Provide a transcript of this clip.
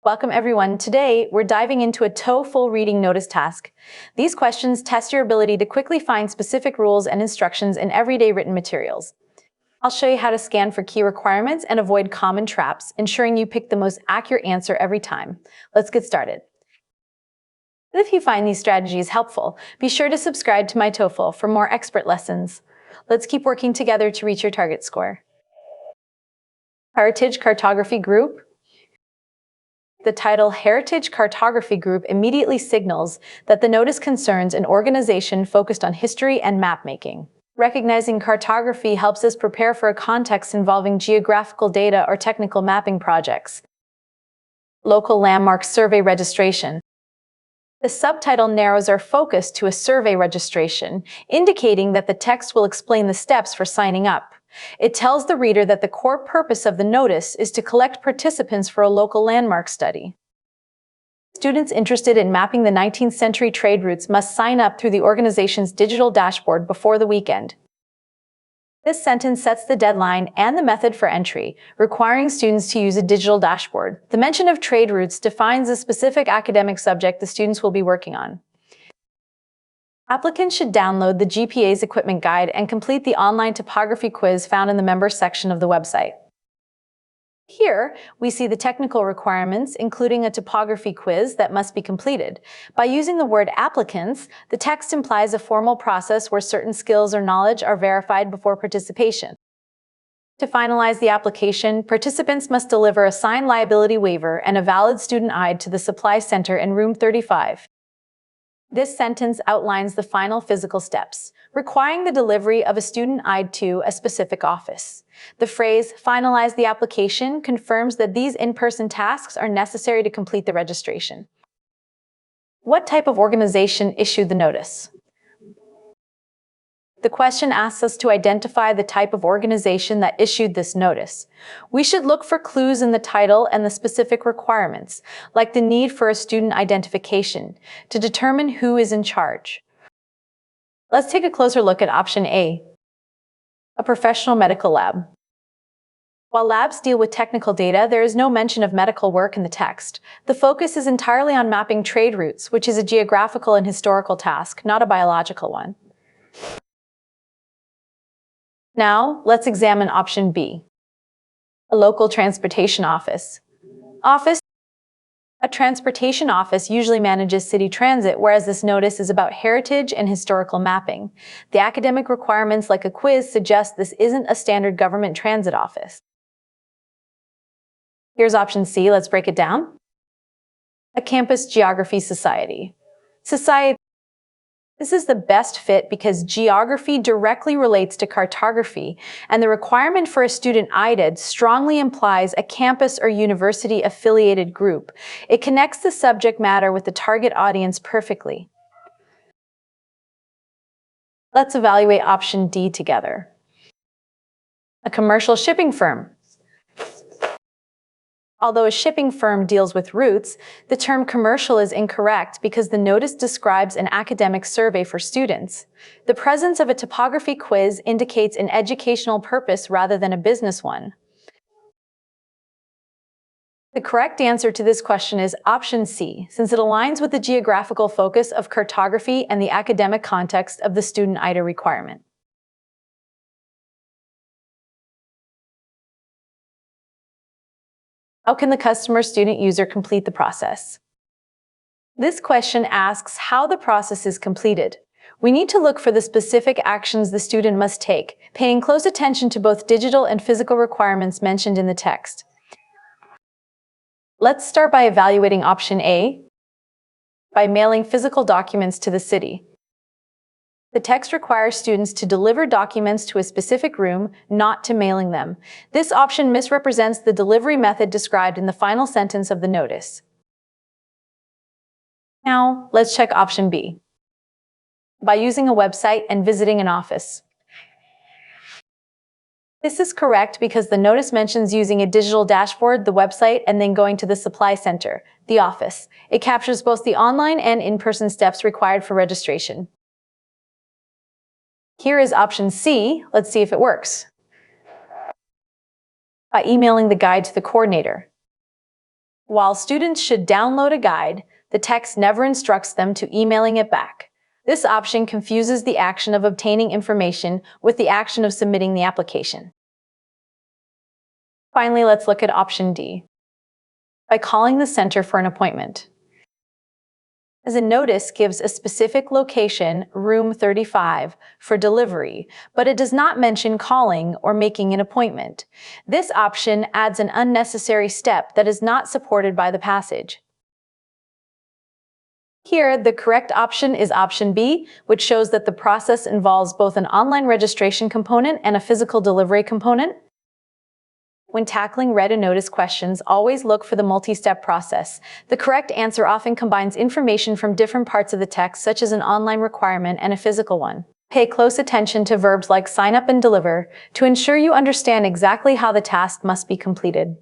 Welcome everyone. Today, we're diving into a TOEFL reading notice task. These questions test your ability to quickly find specific rules and instructions in everyday written materials. I'll show you how to scan for key requirements and avoid common traps, ensuring you pick the most accurate answer every time. Let's get started. If you find these strategies helpful, be sure to subscribe to myTOEFL for more expert lessons. Let's keep working together to reach your target score. Heritage Cartography Group. The title Heritage Cartography Group immediately signals that the notice concerns an organization focused on history and mapmaking. Recognizing cartography helps us prepare for a context involving geographical data or technical mapping projects. Local Landmark Survey Registration. The subtitle narrows our focus to a survey registration, indicating that the text will explain the steps for signing up. It tells the reader that the core purpose of the notice is to collect participants for a local landmark study. Students interested in mapping the 19th century trade routes must sign up through the organization's digital dashboard before the weekend. This sentence sets the deadline and the method for entry, requiring students to use a digital dashboard. The mention of trade routes defines the specific academic subject the students will be working on. Applicants should download the GPA's equipment guide and complete the online topography quiz found in the members section of the website. Here, we see the technical requirements, including a topography quiz that must be completed. By using the word applicants, the text implies a formal process where certain skills or knowledge are verified before participation. To finalize the application, participants must deliver a signed liability waiver and a valid student ID to the Supply Center in room 35. This sentence outlines the final physical steps, requiring the delivery of a student ID to a specific office. The phrase, "finalize the application," confirms that these in-person tasks are necessary to complete the registration. What type of organization issued the notice? The question asks us to identify the type of organization that issued this notice. We should look for clues in the title and the specific requirements, like the need for a student identification, to determine who is in charge. Let's take a closer look at option A, a professional medical lab. While labs deal with technical data, there is no mention of medical work in the text. The focus is entirely on mapping trade routes, which is a geographical and historical task, not a biological one. Now, let's examine option B, a local transportation office. A transportation office usually manages city transit, whereas this notice is about heritage and historical mapping. The academic requirements, like a quiz, suggest this isn't a standard government transit office. Here's option C. Let's break it down. A campus geography society. This is the best fit because geography directly relates to cartography, and the requirement for a student ID strongly implies a campus or university-affiliated group. It connects the subject matter with the target audience perfectly. Let's evaluate option D together. A commercial shipping firm. Although a shipping firm deals with routes, the term commercial is incorrect because the notice describes an academic survey for students. The presence of a topography quiz indicates an educational purpose rather than a business one. The correct answer to this question is option C, since it aligns with the geographical focus of cartography and the academic context of the student ID requirement. How can the customer, student, user complete the process? This question asks how the process is completed. We need to look for the specific actions the student must take, paying close attention to both digital and physical requirements mentioned in the text. Let's start by evaluating option A, by mailing physical documents to the city. The text requires students to deliver documents to a specific room, not to mailing them. This option misrepresents the delivery method described in the final sentence of the notice. Now, let's check option B, by using a website and visiting an office. This is correct because the notice mentions using a digital dashboard, the website, and then going to the supply center, the office. It captures both the online and in-person steps required for registration. Here is option C. Let's see if it works. By emailing the guide to the coordinator. While students should download a guide, the text never instructs them to emailing it back. This option confuses the action of obtaining information with the action of submitting the application. Finally, let's look at option D. By calling the center for an appointment. As a notice gives a specific location, room 35, for delivery, but it does not mention calling or making an appointment. This option adds an unnecessary step that is not supported by the passage. Here, the correct option is option B, which shows that the process involves both an online registration component and a physical delivery component. When tackling read and notice questions, always look for the multi-step process. The correct answer often combines information from different parts of the text, such as an online requirement and a physical one. Pay close attention to verbs like sign up and deliver to ensure you understand exactly how the task must be completed.